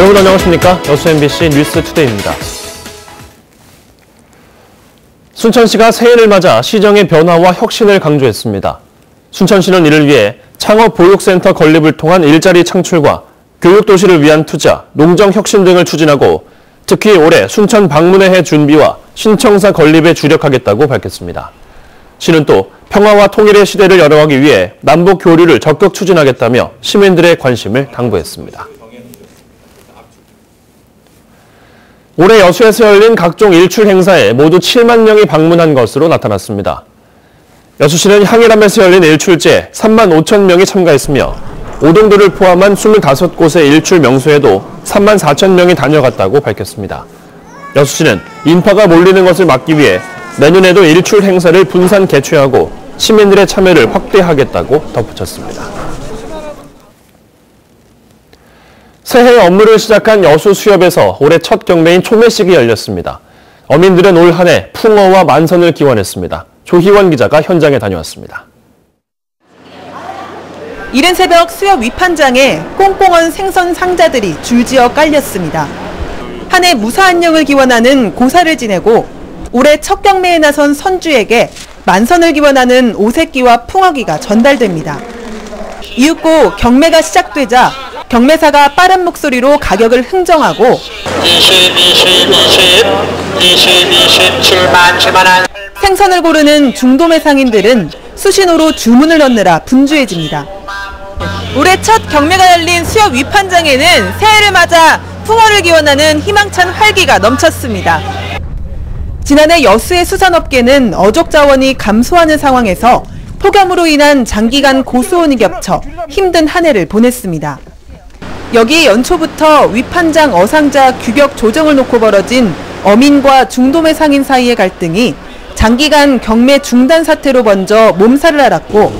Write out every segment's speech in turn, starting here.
여러분 안녕하십니까? 여수 MBC 뉴스투데이입니다. 순천시가 새해를 맞아 시정의 변화와 혁신을 강조했습니다. 순천시는 이를 위해 창업보육센터 건립을 통한 일자리 창출과 교육도시를 위한 투자, 농정혁신 등을 추진하고 특히 올해 순천 방문의 해 준비와 신청사 건립에 주력하겠다고 밝혔습니다. 시는 또 평화와 통일의 시대를 열어가기 위해 남북 교류를 적극 추진하겠다며 시민들의 관심을 당부했습니다. 올해 여수에서 열린 각종 일출 행사에 모두 7만 명이 방문한 것으로 나타났습니다. 여수시는 향일암에서 열린 일출제 3만 5천 명이 참가했으며 오동도를 포함한 25곳의 일출 명소에도 3만 4천 명이 다녀갔다고 밝혔습니다. 여수시는 인파가 몰리는 것을 막기 위해 내년에도 일출 행사를 분산 개최하고 시민들의 참여를 확대하겠다고 덧붙였습니다. 새해 업무를 시작한 여수 수협에서 올해 첫 경매인 초매식이 열렸습니다. 어민들은 올 한 해 풍어와 만선을 기원했습니다. 조희원 기자가 현장에 다녀왔습니다. 이른 새벽 수협 위판장에 꽁꽁한 생선 상자들이 줄지어 깔렸습니다. 한 해 무사안녕을 기원하는 고사를 지내고 올해 첫 경매에 나선 선주에게 만선을 기원하는 오색기와 풍어기가 전달됩니다. 이윽고 경매가 시작되자 경매사가 빠른 목소리로 가격을 흥정하고 7만 생선을 고르는 중도매 상인들은 수신호로 주문을 넣느라 분주해집니다. 올해 첫 경매가 열린 수협 위판장에는 새해를 맞아 풍어를 기원하는 희망찬 활기가 넘쳤습니다. 지난해 여수의 수산업계는 어족 자원이 감소하는 상황에서 폭염으로 인한 장기간 고수온이 겹쳐 힘든 한 해를 보냈습니다. 여기에 연초부터 위판장 어상자 규격 조정을 놓고 벌어진 어민과 중도매 상인 사이의 갈등이 장기간 경매 중단 사태로 번져 몸살을 앓았고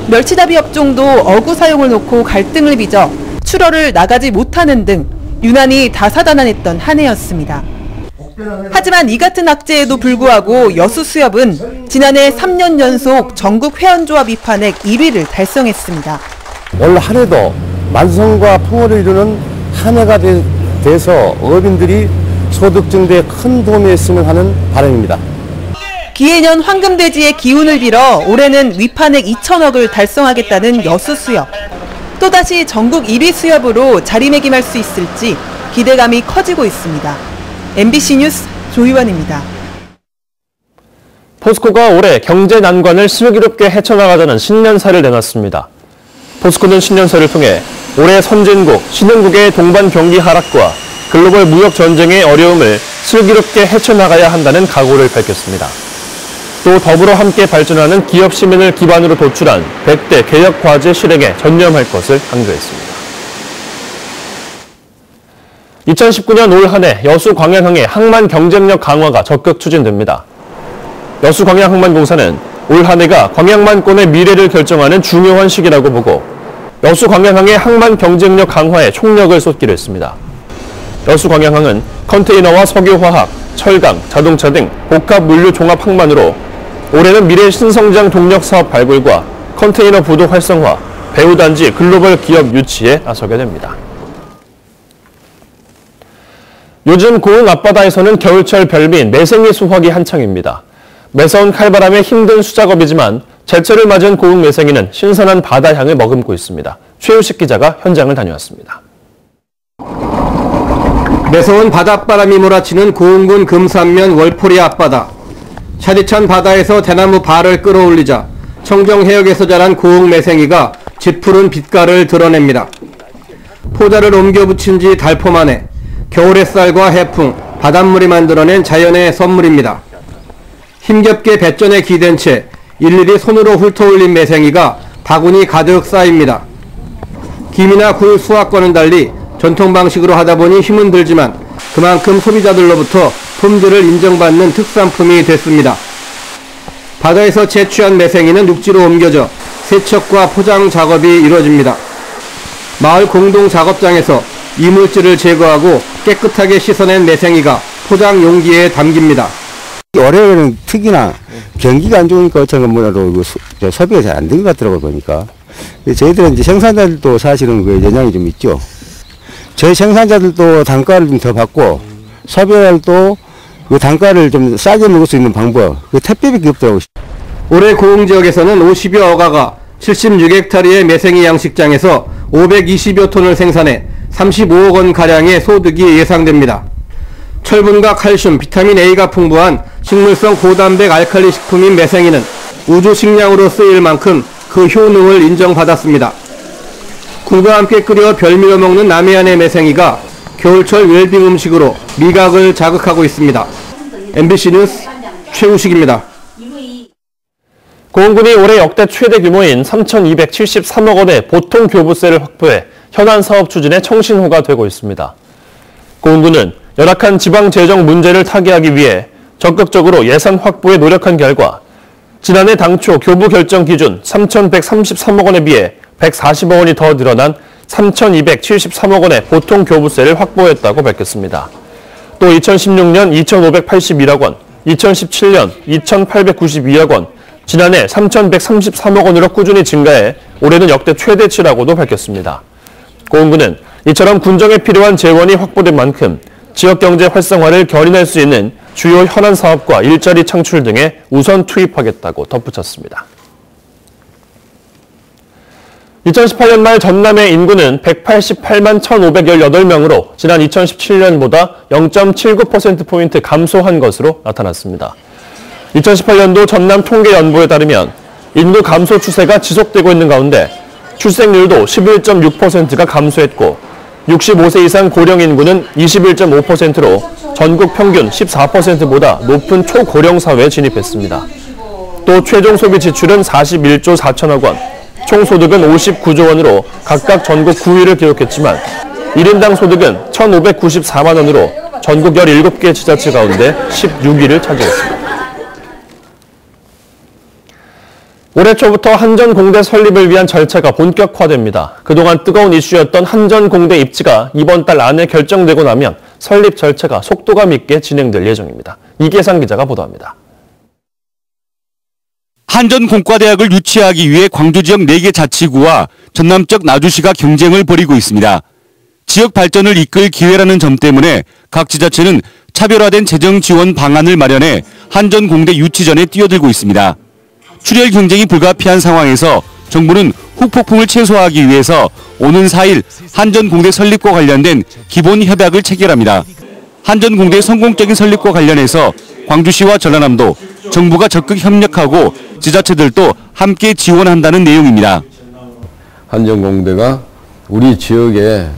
멸치잡이 업종도 어구 사용을 놓고 갈등을 빚어 출하를 나가지 못하는 등 유난히 다사다난했던 한 해였습니다. 하지만 이 같은 악재에도 불구하고 여수수협은 지난해 3년 연속 전국 회원조합 위판액 1위를 달성했습니다. 올 한 해도 만선과 풍어를 이루는 한 해가 돼서 어민들이 소득 증대에 큰 도움이 됐으면 하는 바람입니다. 기해년 황금돼지의 기운을 빌어 올해는 위판액 2천억을 달성하겠다는 여수수협. 또다시 전국 1위 수협으로 자리매김할 수 있을지 기대감이 커지고 있습니다. MBC 뉴스 조희원입니다. 포스코가 올해 경제 난관을 슬기롭게 헤쳐나가자는 신년사를 내놨습니다. 포스코는 신년사를 통해 올해 선진국, 신흥국의 동반 경기 하락과 글로벌 무역 전쟁의 어려움을 슬기롭게 헤쳐나가야 한다는 각오를 밝혔습니다. 또 더불어 함께 발전하는 기업 시민을 기반으로 도출한 100대 개혁 과제 실행에 전념할 것을 강조했습니다. 2019년 올 한 해 여수 광양항의 항만 경쟁력 강화가 적극 추진됩니다. 여수 광양항만공사는 올 한 해가 광양만권의 미래를 결정하는 중요한 시기라고 보고 여수 광양항의 항만 경쟁력 강화에 총력을 쏟기로 했습니다. 여수 광양항은 컨테이너와 석유화학, 철강, 자동차 등 복합 물류 종합 항만으로 올해는 미래 신성장 동력 사업 발굴과 컨테이너 부도 활성화, 배후단지 글로벌 기업 유치에 나서게 됩니다. 요즘 고흥 앞바다에서는 겨울철 별미인 매생이 수확이 한창입니다. 매서운 칼바람에 힘든 수작업이지만 제철을 맞은 고흥 매생이는 신선한 바다향을 머금고 있습니다. 최우식 기자가 현장을 다녀왔습니다. 매서운 바닷바람이 몰아치는 고흥군 금산면 월포리 앞바다. 차디찬 바다에서 대나무 발을 끌어올리자 청정해역에서 자란 고흥 매생이가 짙푸른 빛깔을 드러냅니다. 포자를 옮겨 붙인 지 달포 만에 겨울 햇살과 해풍, 바닷물이 만들어낸 자연의 선물입니다. 힘겹게 뱃전에 기댄 채 일일이 손으로 훑어올린 매생이가 바구니 가득 쌓입니다. 김이나 굴 수확과는 달리 전통 방식으로 하다 보니 힘은 들지만 그만큼 소비자들로부터 품질을 인정받는 특산품이 됐습니다. 바다에서 채취한 매생이는 육지로 옮겨져 세척과 포장 작업이 이루어집니다. 마을 공동 작업장에서 이물질을 제거하고 깨끗하게 씻어낸 매생이가 포장 용기에 담깁니다. 올해는 특히나 경기가 안 좋으니까 어쩌면 뭐라도 소비가 잘 안 된 것 같더라고요, 보니까. 저희들은 이제 생산자들도 사실은 그 영향이 좀 있죠. 저희 생산자들도 단가를 좀 더 받고 소비자들도 그 단가를 좀 싸게 먹을 수 있는 방법, 그 택배밖에 없더라고요. 올해 고흥 지역에서는 50여 어가가 76헥타르의 매생이 양식장에서 520여 톤을 생산해 35억 원 가량의 소득이 예상됩니다. 철분과 칼슘, 비타민 A가 풍부한 식물성 고단백 알칼리 식품인 매생이는 우주 식량으로 쓰일 만큼 그 효능을 인정받았습니다. 굴과 함께 끓여 별미로 먹는 남해안의 매생이가 겨울철 웰빙 음식으로 미각을 자극하고 있습니다. MBC 뉴스 최우식입니다. 고흥군이 올해 역대 최대 규모인 3,273억 원의 보통 교부세를 확보해 현안 사업 추진의 청신호가 되고 있습니다. 고흥군은 열악한 지방 재정 문제를 타개하기 위해 적극적으로 예산 확보에 노력한 결과 지난해 당초 교부 결정 기준 3,133억 원에 비해 140억 원이 더 늘어난 3,273억 원의 보통 교부세를 확보했다고 밝혔습니다. 또 2016년 2,581억 원, 2017년 2,892억 원, 지난해 3,133억 원으로 꾸준히 증가해 올해는 역대 최대치라고도 밝혔습니다. 고흥군은 이처럼 군정에 필요한 재원이 확보된 만큼 지역경제 활성화를 견인할 수 있는 주요 현안 사업과 일자리 창출 등에 우선 투입하겠다고 덧붙였습니다. 2018년 말 전남의 인구는 188만 1,518명으로 지난 2017년보다 0.79%포인트 감소한 것으로 나타났습니다. 2018년도 전남 통계연보에 따르면 인구 감소 추세가 지속되고 있는 가운데 출생률도 11.6%가 감소했고 65세 이상 고령 인구는 21.5%로 전국 평균 14%보다 높은 초고령 사회에 진입했습니다. 또 최종 소비 지출은 41조 4천억 원, 총소득은 59조 원으로 각각 전국 9위를 기록했지만 1인당 소득은 1,594만 원으로 전국 17개 지자체 가운데 16위를 차지했습니다. 올해 초부터 한전공대 설립을 위한 절차가 본격화됩니다. 그동안 뜨거운 이슈였던 한전공대 입지가 이번 달 안에 결정되고 나면 설립 절차가 속도감 있게 진행될 예정입니다. 이계상 기자가 보도합니다. 한전공과대학을 유치하기 위해 광주 지역 4개 자치구와 전남 쪽 나주시가 경쟁을 벌이고 있습니다. 지역 발전을 이끌 기회라는 점 때문에 각 지자체는 차별화된 재정 지원 방안을 마련해 한전공대 유치 전에 뛰어들고 있습니다. 출혈 경쟁이 불가피한 상황에서 정부는 후폭풍을 최소화하기 위해서 오는 4일 한전공대 설립과 관련된 기본 협약을 체결합니다. 한전공대 성공적인 설립과 관련해서 광주시와 전라남도, 정부가 적극 협력하고 지자체들도 함께 지원한다는 내용입니다. 한전공대가 우리 지역의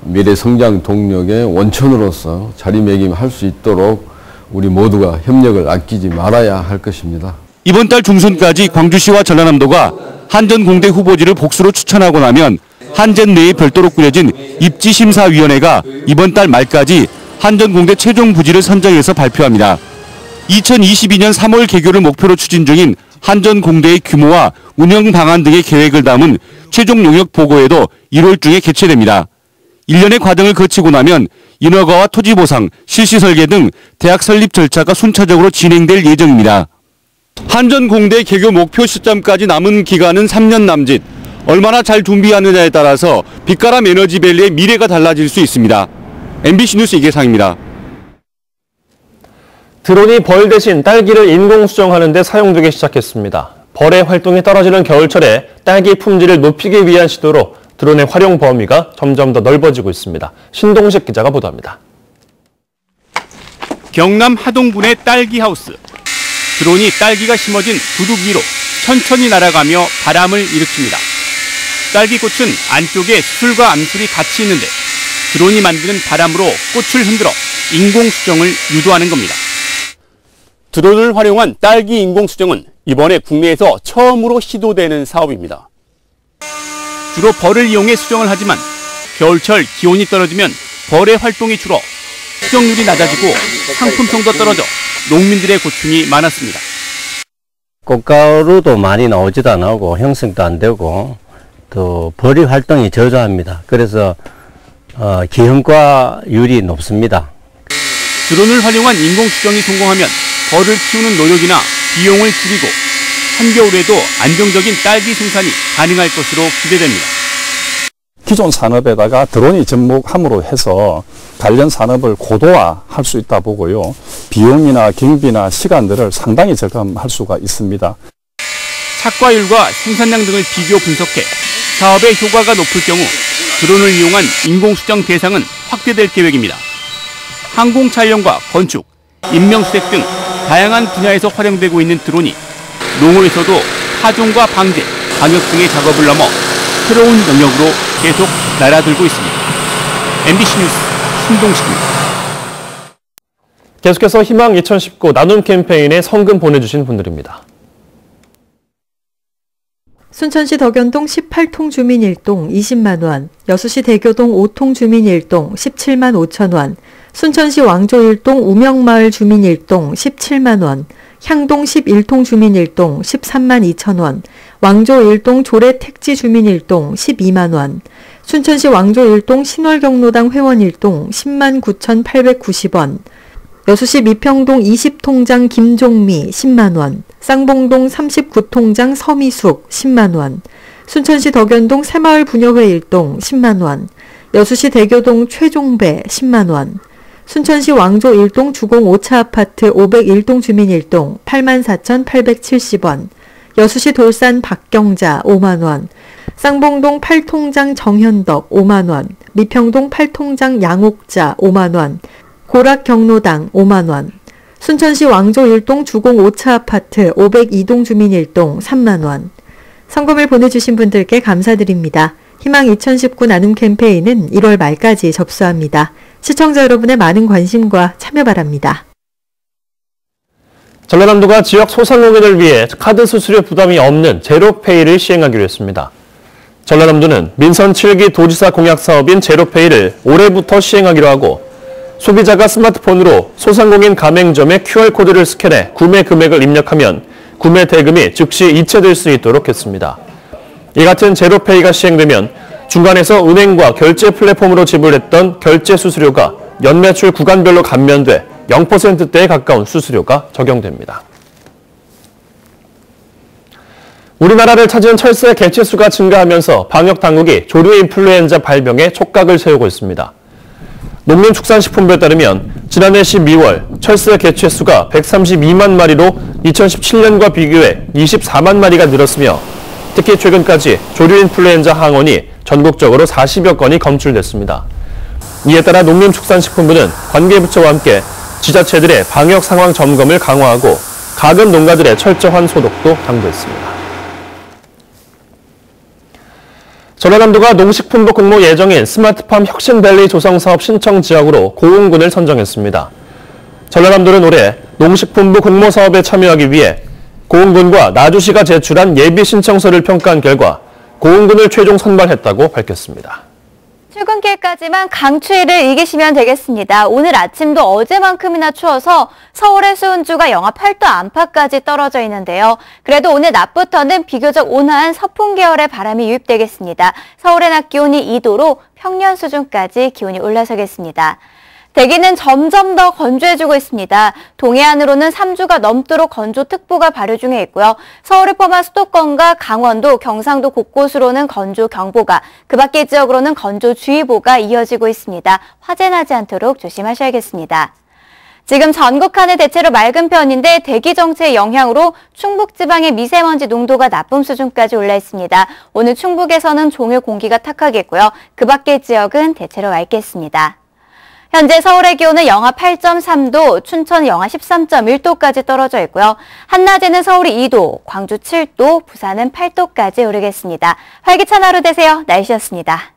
미래 성장 동력의 원천으로서 자리매김할 수 있도록 우리 모두가 협력을 아끼지 말아야 할 것입니다. 이번 달 중순까지 광주시와 전라남도가 한전공대 후보지를 복수로 추천하고 나면 한전 내에 별도로 꾸려진 입지심사위원회가 이번 달 말까지 한전공대 최종 부지를 선정해서 발표합니다. 2022년 3월 개교를 목표로 추진 중인 한전공대의 규모와 운영 방안 등의 계획을 담은 최종 용역 보고회도 1월 중에 개최됩니다. 1년의 과정을 거치고 나면 인허가와 토지 보상, 실시 설계 등 대학 설립 절차가 순차적으로 진행될 예정입니다. 한전공대 개교 목표 시점까지 남은 기간은 3년 남짓. 얼마나 잘 준비하느냐에 따라서 빛가람 에너지밸리의 미래가 달라질 수 있습니다. MBC 뉴스 이계상입니다. 드론이 벌 대신 딸기를 인공 수정하는 데 사용되기 시작했습니다. 벌의 활동이 떨어지는 겨울철에 딸기 품질을 높이기 위한 시도로 드론의 활용 범위가 점점 더 넓어지고 있습니다. 신동식 기자가 보도합니다. 경남 하동군의 딸기 하우스. 드론이 딸기가 심어진 두둑 위로 천천히 날아가며 바람을 일으킵니다. 딸기꽃은 안쪽에 수술과 암술이 같이 있는데 드론이 만드는 바람으로 꽃을 흔들어 인공 수정을 유도하는 겁니다. 드론을 활용한 딸기 인공 수정은 이번에 국내에서 처음으로 시도되는 사업입니다. 주로 벌을 이용해 수정을 하지만 겨울철 기온이 떨어지면 벌의 활동이 줄어 수정률이 낮아지고 상품성도 떨어져 농민들의 고충이 많았습니다. 꽃가루도 많이 나오지도 안 하고 형성도 안 되고 또 벌의 활동이 저조합니다. 그래서 기형과율이 높습니다. 드론을 활용한 인공 수정이 성공하면 벌을 키우는 노력이나 비용을 줄이고 한겨울에도 안정적인 딸기 생산이 가능할 것으로 기대됩니다. 기존 산업에다가 드론이 접목함으로 해서 관련 산업을 고도화할 수 있다 보고요. 비용이나 경비나 시간들을 상당히 절감할 수가 있습니다. 착과율과 생산량 등을 비교 분석해 사업의 효과가 높을 경우 드론을 이용한 인공수정 대상은 확대될 계획입니다. 항공 촬영과 건축, 인명수색 등 다양한 분야에서 활용되고 있는 드론이 농어에서도 파종과 방제, 방역 등의 작업을 넘어 새로운 영역으로 계속 날아들고 있습니다. MBC 뉴스 신동식입니다. 계속해서 희망 2019 나눔 캠페인에 성금 보내주신 분들입니다. 순천시 덕연동 18통 주민 1동 20만 원, 여수시 대교동 5통 주민 1동 17만 5천 원, 순천시 왕조 1동 우명마을 주민 1동 17만 원, 향동 11통 주민 1동 13만 2천 원, 왕조 1동 조례 택지 주민 1동 12만 원, 순천시 왕조 1동 신월경로당 회원 1동 10만 9,890원, 여수시 미평동 20통장 김종미 10만 원, 쌍봉동 39통장 서미숙 10만 원, 순천시 덕연동 새마을 부녀회 1동 10만 원, 여수시 대교동 최종배 10만 원, 순천시 왕조 1동 주공 5차 아파트 501동 주민 1동 84,870원, 여수시 돌산 박경자 5만 원, 쌍봉동 8통장 정현덕 5만 원, 미평동 8통장 양옥자 5만 원, 고락경로당 5만 원, 순천시 왕조 1동 주공 5차 아파트 502동 주민 1동 3만 원. 성금을 보내주신 분들께 감사드립니다. 희망 2019 나눔 캠페인은 1월 말까지 접수합니다. 시청자 여러분의 많은 관심과 참여 바랍니다. 전라남도가 지역 소상공인을 위해 카드 수수료 부담이 없는 제로페이를 시행하기로 했습니다. 전라남도는 민선 7기 도지사 공약 사업인 제로페이를 올해부터 시행하기로 하고 소비자가 스마트폰으로 소상공인 가맹점의 QR코드를 스캔해 구매 금액을 입력하면 구매 대금이 즉시 이체될 수 있도록 했습니다. 이 같은 제로페이가 시행되면 중간에서 은행과 결제 플랫폼으로 지불했던 결제 수수료가 연매출 구간별로 감면돼 0%대에 가까운 수수료가 적용됩니다. 우리나라를 찾은 철새 개체수가 증가하면서 방역당국이 조류 인플루엔자 발병에 촉각을 세우고 있습니다. 농림축산식품부에 따르면 지난해 12월 철새 개체수가 132만 마리로 2017년과 비교해 24만 마리가 늘었으며 특히 최근까지 조류 인플루엔자 항원이 전국적으로 40여 건이 검출됐습니다. 이에 따라 농림축산식품부는 관계부처와 함께 지자체들의 방역 상황 점검을 강화하고 가금 농가들의 철저한 소독도 당부했습니다. 전라남도가 농식품부 공모 예정인 스마트팜 혁신밸리 조성사업 신청 지역으로 고흥군을 선정했습니다. 전라남도는 올해 농식품부 공모 사업에 참여하기 위해 고흥군과 나주시가 제출한 예비 신청서를 평가한 결과 고흥군을 최종 선발했다고 밝혔습니다. 출근길까지만 강추위를 이기시면 되겠습니다. 오늘 아침도 어제만큼이나 추워서 서울의 수은주가 영하 8도 안팎까지 떨어져 있는데요. 그래도 오늘 낮부터는 비교적 온화한 서풍 계열의 바람이 유입되겠습니다. 서울의 낮 기온이 2도로 평년 수준까지 기온이 올라서겠습니다. 대기는 점점 더 건조해지고 있습니다. 동해안으로는 3주가 넘도록 건조특보가 발효 중에 있고요. 서울을 포함한 수도권과 강원도, 경상도 곳곳으로는 건조경보가, 그 밖의 지역으로는 건조주의보가 이어지고 있습니다. 화재 나지 않도록 조심하셔야겠습니다. 지금 전국 하늘 대체로 맑은 편인데 대기 정체의 영향으로 충북지방의 미세먼지 농도가 나쁨 수준까지 올라 있습니다. 오늘 충북에서는 종일 공기가 탁하겠고요. 그 밖의 지역은 대체로 맑겠습니다. 현재 서울의 기온은 영하 8.3도, 춘천은 영하 13.1도까지 떨어져 있고요. 한낮에는 서울이 2도, 광주 7도, 부산은 8도까지 오르겠습니다. 활기찬 하루 되세요. 날씨였습니다.